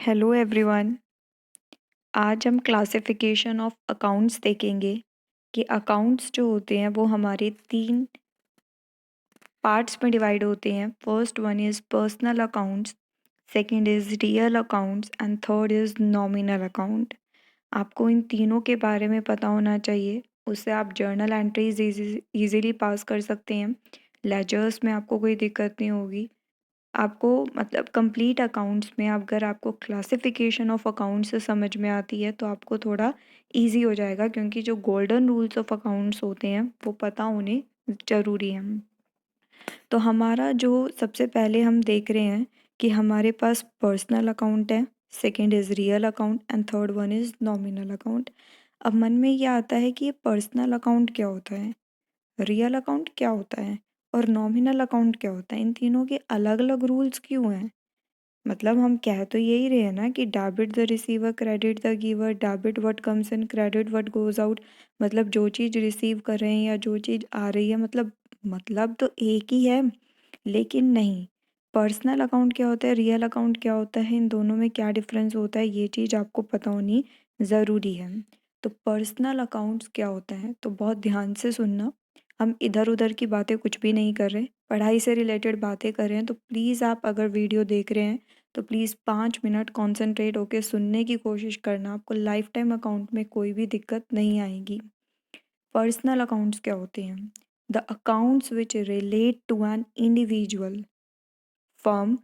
Hello everyone. आज हम classification of accounts देखेंगे कि अकाउंट्स जो होते हैं वो हमारे 3 पार्ट्स में डिवाइड होते हैं। First one is personal accounts, second is real accounts and third is nominal account. आपको इन तीनों के बारे में पता होना चाहिए, उससे आप जर्नल एंट्रीज इजीली पास कर सकते हैं। लेजर्स में आपको कोई दिक्कत नहीं होगी। आपको मतलब कंप्लीट अकाउंट्स में अगर आपको क्लासिफिकेशन ऑफ अकाउंट्स से समझ में आती है तो आपको थोड़ा इजी हो जाएगा, क्योंकि जो गोल्डन रूल्स ऑफ अकाउंट्स होते हैं वो पता होने ज़रूरी है। तो हमारा जो सबसे पहले हम देख रहे हैं कि हमारे पास पर्सनल अकाउंट है, second is real account and third one is nominal account. अब मन में ये आता है कि ये पर्सनल अकाउंट क्या होता है, रियल अकाउंट क्या होता है और नॉमिनल अकाउंट क्या होता है, इन तीनों के अलग अलग रूल्स क्यों हैं। मतलब हम कह तो यही रहे हैं ना कि debit the receiver credit the giver, debit what comes in credit what goes out. मतलब जो चीज़ रिसीव कर रहे हैं या जो चीज़ आ रही है, मतलब तो एक ही है, लेकिन नहीं। पर्सनल अकाउंट क्या होता है, रियल अकाउंट क्या होता है, इन दोनों में क्या डिफरेंस होता है, ये चीज़ आपको पता होनी ज़रूरी है। तो पर्सनल अकाउंट्स क्या होता है, तो बहुत ध्यान से सुनना। हम इधर उधर की बातें कुछ भी नहीं कर रहे, पढ़ाई से रिलेटेड बातें कर रहे हैं। तो प्लीज़ आप अगर वीडियो देख रहे हैं तो प्लीज़ 5 मिनट कॉन्सेंट्रेट होकर सुनने की कोशिश करना। आपको लाइफ टाइम अकाउंट में कोई भी दिक्कत नहीं आएगी। पर्सनल अकाउंट्स क्या होते हैं, the accounts which relate to an individual, firm,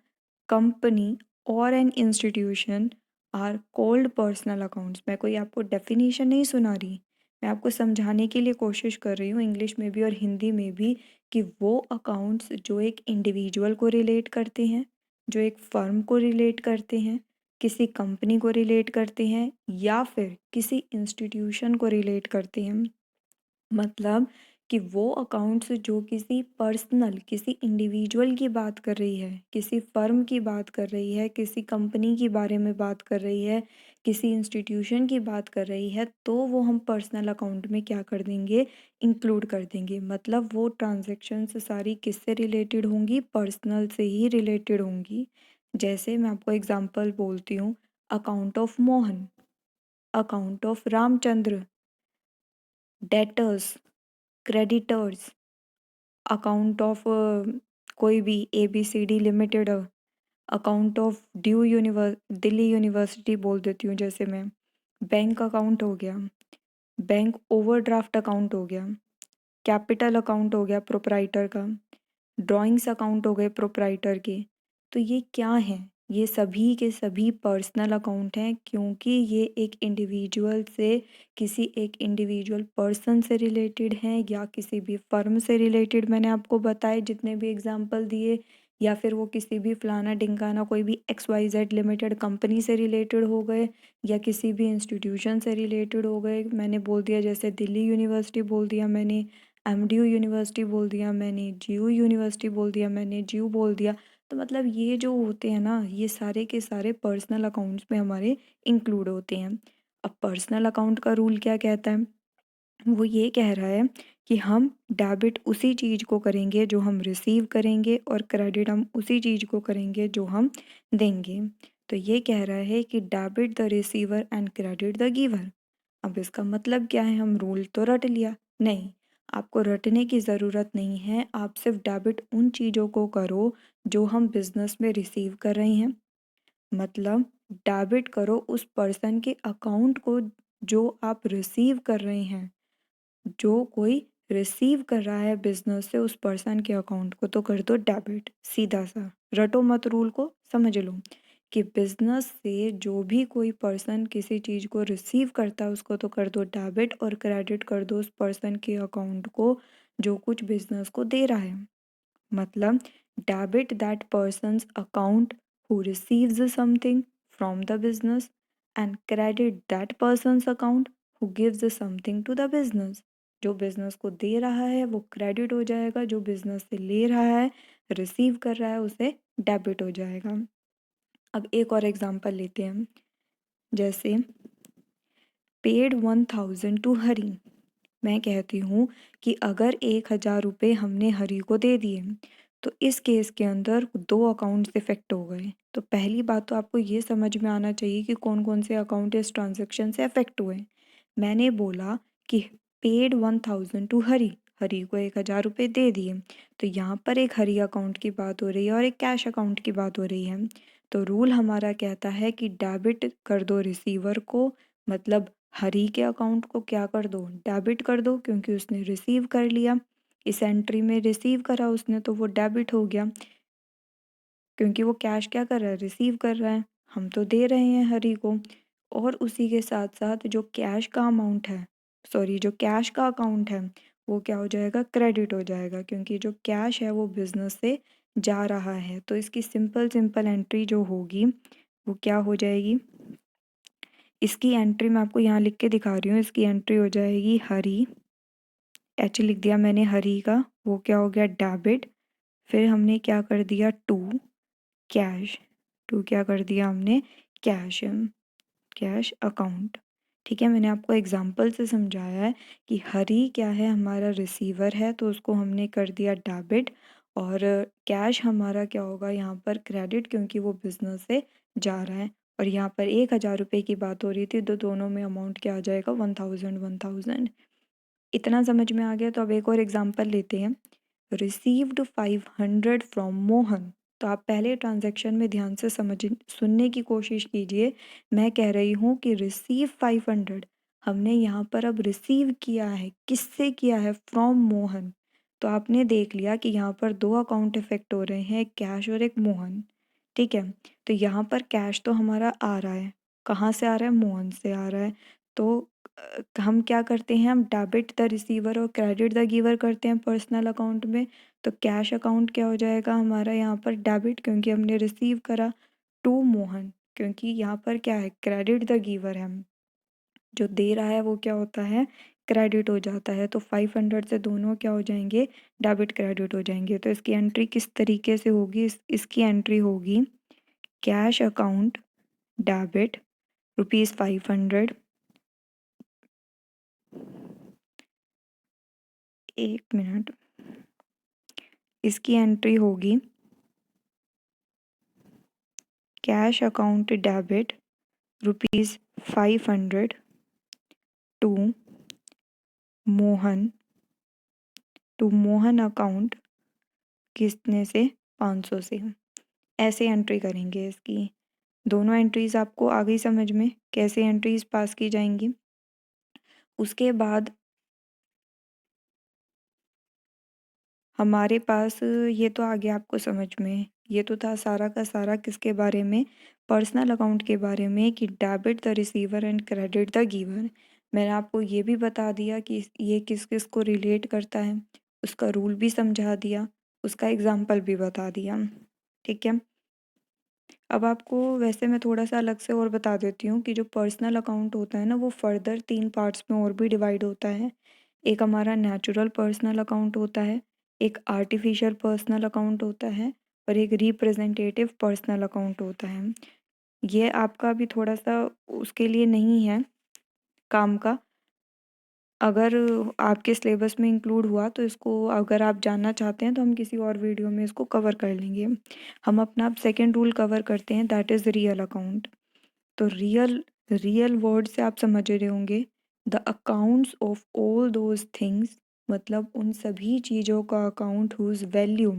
company और an institution are called personal accounts. मैं कोई आपको डेफिनेशन नहीं सुना रही, मैं आपको समझाने के लिए कोशिश कर रही हूँ इंग्लिश में भी और हिंदी में भी, कि वो अकाउंट्स जो एक इंडिविजुअल को रिलेट करते हैं, जो एक फर्म को रिलेट करते हैं, किसी कंपनी को रिलेट करते हैं या फिर किसी इंस्टीट्यूशन को रिलेट करते हैं। मतलब कि वो अकाउंट्स जो किसी पर्सनल, किसी इंडिविजुअल की बात कर रही है, किसी फर्म की बात कर रही है, किसी कंपनी के बारे में बात कर रही है, किसी इंस्टीट्यूशन की बात कर रही है, तो वो हम पर्सनल अकाउंट में क्या कर देंगे, इंक्लूड कर देंगे। मतलब वो ट्रांजैक्शंस सारी किससे रिलेटेड होंगी, पर्सनल से ही रिलेटेड होंगी। जैसे मैं आपको एग्जांपल बोलती हूँ, account of Mohan, account of Ramchandra, debtors, creditors, account of कोई भी ABCD limited, account of Delhi university बोल देती हूँ जैसे मैं, बैंक अकाउंट हो गया, बैंक ओवरड्राफ्ट अकाउंट हो गया, कैपिटल अकाउंट हो गया प्रोपराइटर का, ड्राइंग्स अकाउंट हो गए प्रोपराइटर के। तो ये क्या हैं, ये सभी के सभी पर्सनल अकाउंट हैं, क्योंकि ये एक इंडिविजुअल से, किसी एक इंडिविजुअल पर्सन से रिलेटेड हैं या किसी भी फर्म से रिलेटेड, मैंने आपको बताए जितने भी एग्जांपल दिए, या फिर वो किसी भी फलाना ढिमकाना कोई भी XYZ लिमिटेड कंपनी से रिलेटेड हो गए, या किसी भी इंस्टीट्यूशन से रिलेटेड हो गए। मैंने बोल दिया जैसे दिल्ली यूनिवर्सिटी बोल दिया मैंने, MDU यूनिवर्सिटी बोल दिया मैंने, GU यूनिवर्सिटी बोल दिया मैंने, GU बोल दिया। तो मतलब ये जो होते हैं ना, ये सारे के सारे पर्सनल अकाउंट्स में हमारे इंक्लूड होते हैं। अब पर्सनल अकाउंट का रूल क्या कहता है, वो ये कह रहा है कि हम डेबिट उसी चीज़ को करेंगे जो हम रिसीव करेंगे और क्रेडिट हम उसी चीज़ को करेंगे जो हम देंगे। तो ये कह रहा है कि debit the receiver and credit the giver. अब इसका मतलब क्या है, हम रूल तो रट लिया, नहीं, आपको रटने की ज़रूरत नहीं है। आप सिर्फ डेबिट उन चीज़ों को करो जो हम बिजनेस में रिसीव कर रहे हैं। मतलब डेबिट करो उस पर्सन के अकाउंट को जो आप रिसीव कर रहे हैं। जो कोई रिसीव कर रहा है बिजनेस से उस पर्सन के अकाउंट को, तो कर दो डेबिट, सीधा सा। रटो मत, रूल को समझ लो कि बिजनेस से जो भी कोई पर्सन किसी चीज़ को रिसीव करता है उसको तो कर दो डेबिट, और क्रेडिट कर दो उस पर्सन के अकाउंट को जो कुछ बिजनेस को दे रहा है। मतलब debit that person's account who receives something from the business and credit that person's account who gives something to the business। जो बिजनेस को दे रहा है वो क्रेडिट हो जाएगा, जो बिजनेस से ले रहा है, रिसीव कर रहा है, उसे डेबिट हो जाएगा। अब एक और एग्जांपल लेते हैं, जैसे पेड 1000 टू हरी। मैं कहती हूँ कि अगर 1000 रुपये हमने हरी को दे दिए, तो इस केस के अंदर 2 अकाउंट्स इफ़ेक्ट हो गए। तो पहली बात तो आपको ये समझ में आना चाहिए कि कौन-कौन से अकाउंट इस ट्रांज़ैक्शन से अफ़ेक्ट हुए। मैंने बोला कि पेड 1000 टू हरी, हरी को 1000 रुपये दे दिए। तो यहाँ पर एक हरी अकाउंट की बात हो रही है और एक कैश अकाउंट की बात हो रही है। तो रूल हमारा कहता है कि डेबिट कर दो रिसीवर को, मतलब हरी के अकाउंट को क्या कर दो, डेबिट कर दो, क्योंकि उसने रिसीव कर लिया। इस एंट्री में रिसीव करा उसने तो वो डेबिट हो गया, क्योंकि वो कैश क्या कर रहा है, रिसीव कर रहा है, हम तो दे रहे हैं हरी को। और उसी के साथ साथ जो कैश का अमाउंट है, सॉरी जो कैश का अकाउंट है, वो क्या हो जाएगा, क्रेडिट हो जाएगा, क्योंकि जो कैश है वो बिजनेस से जा रहा है। तो इसकी सिंपल सिंपल एंट्री जो होगी वो क्या हो जाएगी, इसकी एंट्री मैं आपको यहाँ लिख के दिखा रही हूँ। इसकी एंट्री हो जाएगी हरी, एच लिख दिया मैंने हरी का, वो क्या हो गया, डेबिट। फिर हमने क्या कर दिया, टू कैश, टू क्या कर दिया हमने, कैश, कैश अकाउंट। ठीक है, मैंने आपको एग्जांपल से समझाया है कि हरी क्या है, हमारा रिसीवर है, तो उसको हमने कर दिया डेबिट। और कैश हमारा क्या होगा यहाँ पर, क्रेडिट, क्योंकि वो बिजनेस से जा रहा है। और यहाँ पर 1000 रुपये की बात हो रही थी, तो दोनों में अमाउंट क्या आ जाएगा, 1000। इतना समझ में आ गया। तो अब एक और एग्जांपल लेते हैं। Received 500 from Mohan. तो आप पहले ट्रांजैक्शन में ध्यान से सुनने की कोशिश कीजिए। मैं कह रही हूँ कि रिसीव 500, हमने यहाँ पर अब रिसीव किया है, किससे किया है, फ्रॉम मोहन। तो आपने देख लिया कि यहाँ पर 2 अकाउंट इफेक्ट हो रहे हैं, एक कैश और एक मोहन। ठीक है, तो यहाँ पर कैश तो हमारा आ रहा है, कहाँ से आ रहा है, मोहन से आ रहा है। तो हम क्या करते हैं, हम डेबिट द रिसीवर और क्रेडिट द गिवर करते हैं पर्सनल अकाउंट में। तो कैश अकाउंट क्या हो जाएगा हमारा यहाँ पर, डेबिट, क्योंकि हमने रिसीव करा, टू मोहन, क्योंकि यहाँ पर क्या है, क्रेडिट द गिवर है, जो दे रहा है वो क्या होता है, क्रेडिट हो जाता है। तो 500 से दोनों क्या हो जाएंगे, डेबिट क्रेडिट हो जाएंगे। तो इसकी एंट्री किस तरीके से होगी, इसकी एंट्री होगी कैश अकाउंट डेबिट ₹500, एक मिनट, इसकी एंट्री होगी cash account debit ₹500 to Mohan, to Mohan account कितने से, 500 से। ऐसे एंट्री करेंगे इसकी। दोनों एंट्रीज आपको आ गई समझ में, कैसे एंट्रीज पास की जाएंगी। उसके बाद हमारे पास, ये तो आ गया आपको समझ में, ये तो था सारा का सारा किसके बारे में, पर्सनल अकाउंट के बारे में, कि debit the receiver and credit the giver. मैंने आपको ये भी बता दिया कि ये किस किस को रिलेट करता है, उसका रूल भी समझा दिया, उसका एग्जाम्पल भी बता दिया। ठीक है, अब आपको वैसे मैं थोड़ा सा अलग से और बता देती हूँ कि जो पर्सनल अकाउंट होता है ना, वो फर्दर 3 पार्ट्स में और भी डिवाइड होता है। एक हमारा नेचुरल पर्सनल अकाउंट होता है, एक आर्टिफिशियल पर्सनल अकाउंट होता है, और एक रिप्रेजेंटेटिव पर्सनल अकाउंट होता है। ये आपका भी थोड़ा सा उसके लिए नहीं है काम का, अगर आपके सिलेबस में इंक्लूड हुआ तो इसको अगर आप जानना चाहते हैं तो हम किसी और वीडियो में इसको कवर कर लेंगे। हम अपना अब सेकेंड रूल कवर करते हैं, दैट इज़ रियल अकाउंट। तो रियल, रियल वर्ड से आप समझ रहे होंगे, the accounts of all those things, मतलब उन सभी चीज़ों का account whose value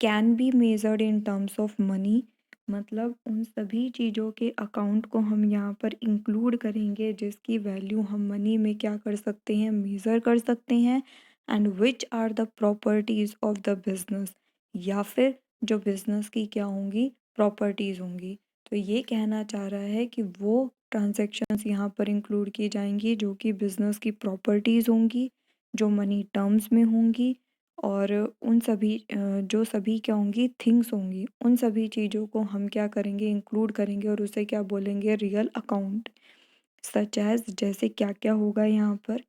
can be measured in terms of money, मतलब उन सभी चीज़ों के अकाउंट को हम यहाँ पर इंक्लूड करेंगे जिसकी वैल्यू हम मनी में क्या कर सकते हैं, मेज़र कर सकते हैं। And which are the properties of the business, या फिर जो बिजनेस की क्या होंगी, प्रॉपर्टीज़ होंगी। तो ये कहना चाह रहा है कि वो ट्रांजेक्शन्स यहाँ पर इंक्लूड की जाएंगी जो कि बिजनेस की प्रॉपर्टीज़ होंगी, जो मनी टर्म्स में होंगी, और उन सभी जो सभी क्या होंगी, थिंग्स होंगी, उन सभी चीज़ों को हम क्या करेंगे, इंक्लूड करेंगे, और उसे क्या बोलेंगे, रियल अकाउंट। सच एज, जैसे क्या क्या होगा यहाँ पर।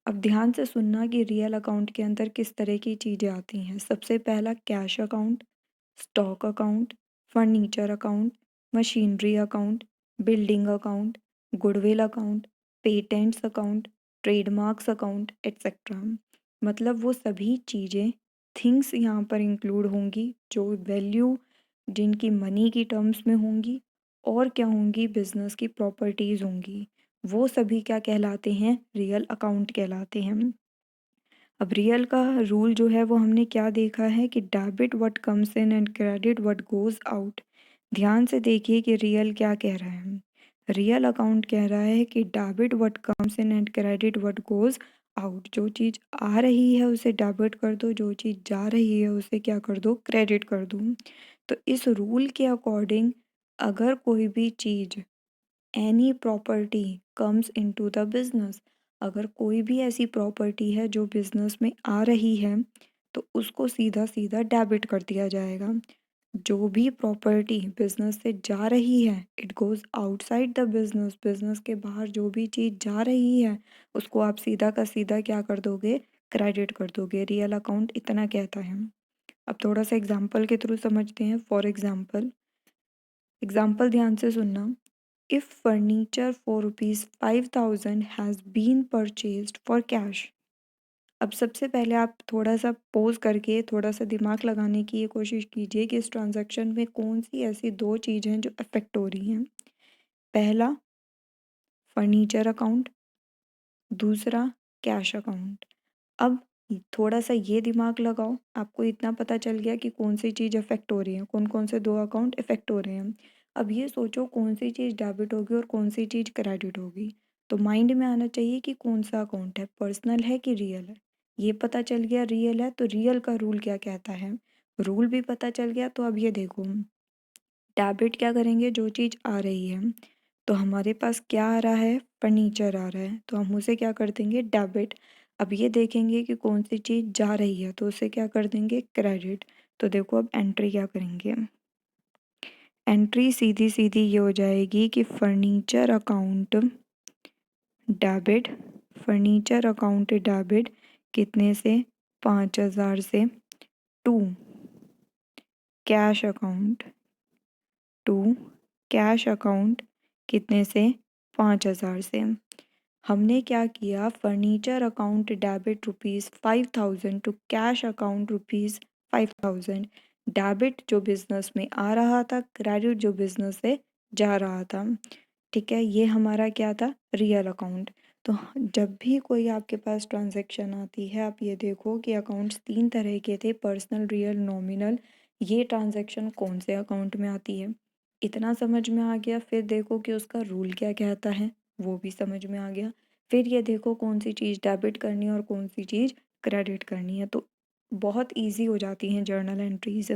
अब ध्यान से सुनना कि रियल अकाउंट के अंदर किस तरह की चीज़ें आती हैं। सबसे पहला cash account, stock account, furniture account, machinery account, building account, goodwill account, patents account, trademarks account, etcetera. मतलब वो सभी चीज़ें थिंग्स यहाँ पर इंक्लूड होंगी, जो वैल्यू जिनकी मनी की टर्म्स में होंगी, और क्या होंगी, बिजनेस की प्रॉपर्टीज होंगी। वो सभी क्या कहलाते हैं, रियल अकाउंट कहलाते हैं। अब रियल का रूल जो है वो हमने क्या देखा है कि debit what comes in and credit what goes out. ध्यान से देखिए कि रियल क्या कह रहा है। रियल अकाउंट कह रहा है कि debit what comes in and credit what goes out. जो चीज़ आ रही है उसे डेबिट कर दो, जो चीज़ जा रही है उसे क्या कर दो, क्रेडिट कर दो। तो इस रूल के अकॉर्डिंग अगर कोई भी चीज़, any property comes into the business, अगर कोई भी ऐसी प्रॉपर्टी है जो बिजनेस में आ रही है तो उसको सीधा सीधा डेबिट कर दिया जाएगा। जो भी प्रॉपर्टी बिजनेस से जा रही है, it goes outside the business, business के बाहर जो भी चीज़ जा रही है उसको आप सीधा का सीधा क्या कर दोगे, क्रेडिट कर दोगे। रियल अकाउंट इतना कहता है। अब थोड़ा सा एग्जाम्पल के थ्रू समझते हैं। फॉर एग्जाम्पल, एग्जाम्पल ध्यान से सुनना। If furniture for ₹5,000 has been purchased for cash. अब सबसे पहले आप थोड़ा सा पॉज करके थोड़ा सा दिमाग लगाने की ये कोशिश कीजिए कि इस ट्रांजैक्शन में कौन सी ऐसी दो चीज़ें हैं जो अफेक्ट हो रही हैं। पहला, फर्नीचर अकाउंट, दूसरा कैश अकाउंट। अब थोड़ा सा ये दिमाग लगाओ, आपको इतना पता चल गया कि कौन सी चीज़ अफेक्ट हो रही है, कौन कौन से दो अकाउंट इफेक्ट हो रहे हैं। अब ये सोचो कौन सी चीज़ डेबिट होगी और कौन सी चीज़ क्रेडिट होगी। तो माइंड में आना चाहिए कि कौन सा अकाउंट है, पर्सनल है कि रियल है। ये पता चल गया रियल है, तो रियल का रूल क्या कहता है, रूल भी पता चल गया। तो अब ये देखो, डेबिट क्या करेंगे, जो चीज़ आ रही है, तो हमारे पास क्या आ रहा है, फर्नीचर आ रहा है, तो हम उसे क्या कर देंगे, डेबिट। अब ये देखेंगे कि कौन सी चीज़ जा रही है तो उसे क्या कर देंगे, क्रेडिट। तो देखो अब एंट्री क्या करेंगे, एंट्री सीधी सीधी ये हो जाएगी कि furniture account debit, furniture account debit कितने से, 5,000 से, to cash account, to cash account कितने से, 5,000 से। हमने क्या किया, furniture account debit ₹5,000 to cash account ₹5,000। Debit जो बिजनेस में आ रहा था, क्रेडिट जो बिजनेस से जा रहा था। ठीक है, ये हमारा क्या था, रियल अकाउंट। तो जब भी कोई आपके पास ट्रांजैक्शन आती है, आप ये देखो कि अकाउंट्स तीन तरह के थे, पर्सनल, रियल, नॉमिनल। ये ट्रांजैक्शन कौन से अकाउंट में आती है, इतना समझ में आ गया। फिर देखो कि उसका रूल क्या कहता है, वो भी समझ में आ गया। फिर ये देखो कौन सी चीज़ डेबिट करनी है और कौन सी चीज़ क्रेडिट करनी है, तो बहुत इजी हो जाती हैं जर्नल एंट्रीज।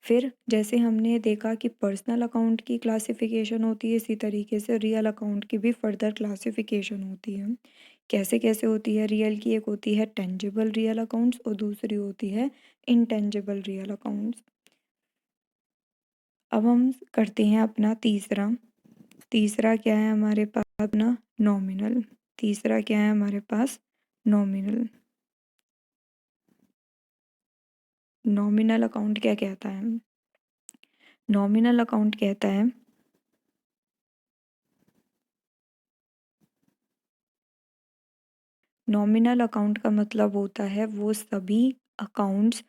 फिर जैसे हमने देखा कि पर्सनल अकाउंट की क्लासिफिकेशन होती है, इसी तरीके से रियल अकाउंट की भी फर्दर क्लासिफिकेशन होती है। कैसे कैसे होती है, रियल की एक होती है टेंजिबल रियल अकाउंट्स और दूसरी होती है इनटेंजिबल रियल अकाउंट्स। अब हम करते हैं अपना तीसरा। तीसरा क्या है हमारे पास, अपना नॉमिनल। तीसरा क्या है हमारे पास, नॉमिनल। नॉमिनल अकाउंट क्या कहता है, नॉमिनल अकाउंट कहता है, नॉमिनल अकाउंट का मतलब होता है वो सभी अकाउंट्स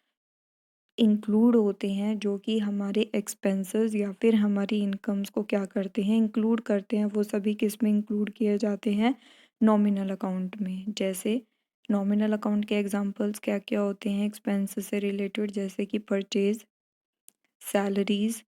इंक्लूड होते हैं जो कि हमारे एक्सपेंसेस या फिर हमारी इनकम्स को क्या करते हैं, इंक्लूड करते हैं। वो सभी किस में इंक्लूड किए जाते हैं, नॉमिनल अकाउंट में। जैसे नॉमिनल अकाउंट के एग्जांपल्स क्या क्या होते हैं, एक्सपेंसेस से रिलेटेड, जैसे कि परचेज, सैलरीज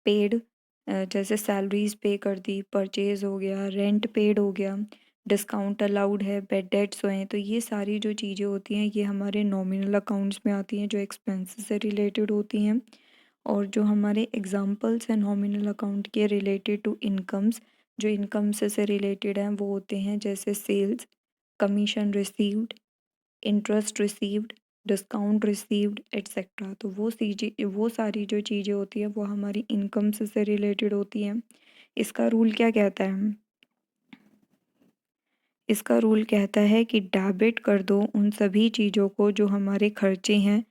पेड, जैसे सैलरीज पे कर दी, परचेज हो गया, रेंट पेड हो गया, डिस्काउंट अलाउड है, बेड डेट्स हुए हैं। तो ये सारी जो चीज़ें होती हैं ये हमारे नॉमिनल अकाउंट्स में आती हैं, जो एक्सपेंसेस से रिलेटेड होती हैं। और जो हमारे एग्जांपल्स हैं नॉमिनल अकाउंट के रिलेटेड टू इनकम्स, जो इनकम से रिलेटेड हैं, वो होते हैं जैसे sales, commission received, interest received, discount received etcetera. तो वो सारी जो चीज़ें होती हैं वो हमारी इनकम से रिलेटेड होती हैं। इसका रूल क्या कहता है, इसका रूल कहता है कि डेबिट कर दो उन सभी चीज़ों को जो हमारे खर्चे हैं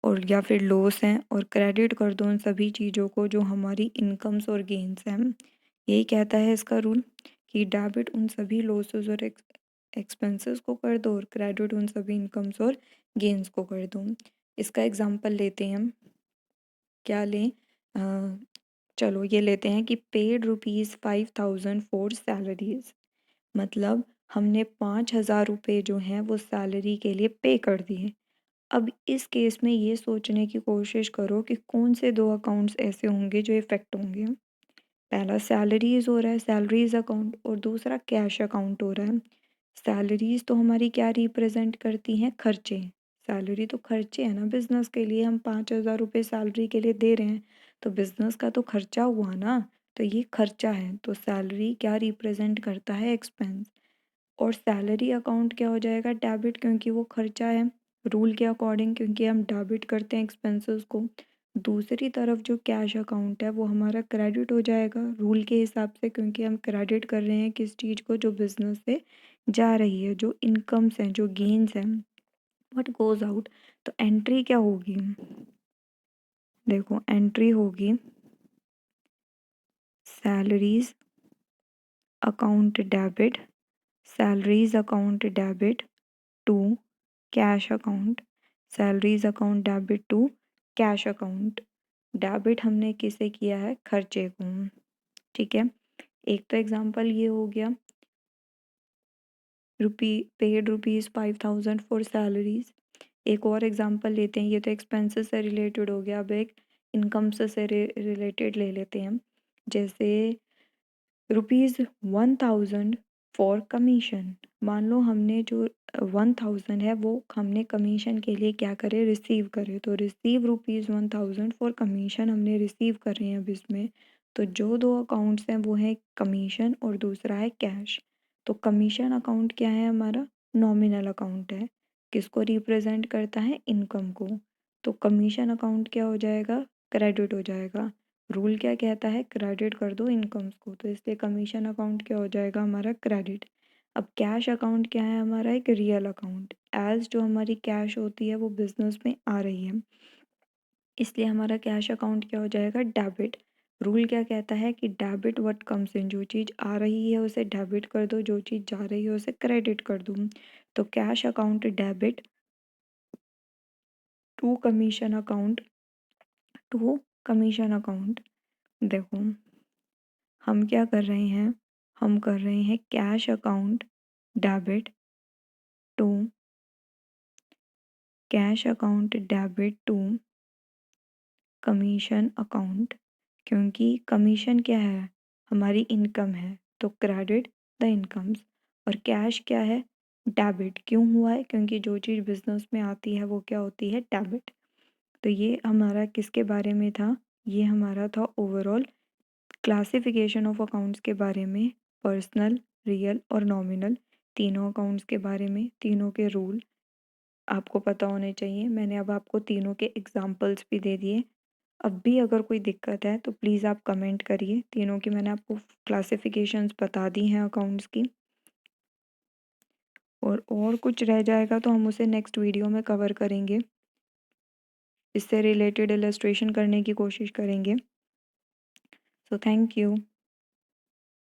और या फिर लॉस हैं, और क्रेडिट कर दो उन सभी चीज़ों को जो हमारी इनकम्स और गेन्स हैं। यही कहता है इसका रूल, कि डेबिट उन सभी लॉसेस और एक्सपेंसेस को कर दो और क्रेडिट उन सभी इनकम्स और गेन्स को कर दो। इसका एग्जांपल लेते हैं हम, क्या लें, चलो ये लेते हैं कि पेड ₹5,000 फॉर सैलरीज, मतलब हमने 5,000 रुपये जो हैं वो सैलरी के लिए पे कर दिए। अब इस केस में ये सोचने की कोशिश करो कि कौन से दो अकाउंट्स ऐसे होंगे जो इफ़ेक्ट होंगे। पहला सैलरीज हो रहा है, सैलरीज अकाउंट, और दूसरा कैश अकाउंट हो रहा है। सैलरीज तो हमारी क्या रिप्रेजेंट करती हैं, खर्चे। सैलरी तो खर्चे है ना, बिजनेस के लिए हम 5,000 रुपये सैलरी के लिए दे रहे हैं, तो बिजनेस का तो खर्चा हुआ ना, तो ये खर्चा है। तो सैलरी क्या रिप्रेजेंट करता है, एक्सपेंस। और सैलरी अकाउंट क्या हो जाएगा, डेबिट, क्योंकि वो खर्चा है रूल के अकॉर्डिंग, क्योंकि हम डेबिट करते हैं एक्सपेंसेस को। दूसरी तरफ जो कैश अकाउंट है वो हमारा क्रेडिट हो जाएगा रूल के हिसाब से, क्योंकि हम क्रेडिट कर रहे हैं किस चीज़ को, जो बिजनेस से जा रही है, जो इनकम्स हैं, जो गेन्स हैं, व्हाट गोज आउट। तो एंट्री क्या होगी, देखो एंट्री होगी salaries account debit, salaries account debit to cash account, salaries account debit to cash account. Debit हमने किसे किया है, खर्चे को, ठीक है। एक तो एग्जांपल ये हो गया, पेड ₹5,000 फॉर सैलरीज। एक और एग्जांपल लेते हैं, ये तो एक्सपेंसेस से रिलेटेड हो गया। अब एक इनकम से रिलेटेड ले लेते हैं, जैसे ₹1,000 फॉर कमीशन। मान लो हमने जो 1,000 है वो हमने कमीशन के लिए क्या करे, रिसीव करे, तो रिसीव ₹1,000 फॉर कमीशन हमने रिसीव कर रहे हैं अब इसमें। तो जो दो अकाउंट्स हैं वो है कमीशन और दूसरा है कैश। तो कमीशन अकाउंट क्या है हमारा, नॉमिनल अकाउंट है, किसको रिप्रेजेंट करता है, इनकम को। तो कमीशन अकाउंट क्या हो जाएगा, क्रेडिट हो जाएगा। रूल क्या कहता है, क्रेडिट कर दो इनकम्स को, तो इसलिए कमीशन अकाउंट क्या हो जाएगा हमारा, क्रेडिट। अब कैश अकाउंट क्या है हमारा, एक रियल अकाउंट, एज जो हमारी कैश होती है वो बिजनेस में आ रही है, इसलिए हमारा कैश अकाउंट क्या हो जाएगा, डेबिट। रूल क्या कहता है कि डेबिट व्हाट कम्स इन, जो चीज़ आ रही है उसे डेबिट कर दो, जो चीज़ जा रही है उसे क्रेडिट कर दो। तो cash account debit to commission account, to commission account. देखो हम क्या कर रहे हैं, हम कर रहे हैं cash account debit to cash account debit to commission account, क्योंकि कमीशन क्या है, हमारी इनकम है, तो क्रेडिट द इनकम्स। और कैश क्या है, डेबिट। क्यों हुआ है, क्योंकि जो चीज़ बिजनेस में आती है वो क्या होती है, डेबिट। तो ये हमारा किसके बारे में था, ये हमारा था ओवरऑल क्लासिफिकेशन ऑफ अकाउंट्स के बारे में, पर्सनल, रियल और नॉमिनल, तीनों अकाउंट्स के बारे में, तीनों के रूल आपको पता होने चाहिए। मैंने अब आपको तीनों के एग्जाम्पल्स भी दे दिए। अब भी अगर कोई दिक्कत है तो प्लीज़ आप कमेंट करिए। तीनों की मैंने आपको क्लासिफिकेशंस बता दी हैं अकाउंट्स की, और कुछ रह जाएगा तो हम उसे नेक्स्ट वीडियो में कवर करेंगे, इससे रिलेटेड इलस्ट्रेशन करने की कोशिश करेंगे। So thank you.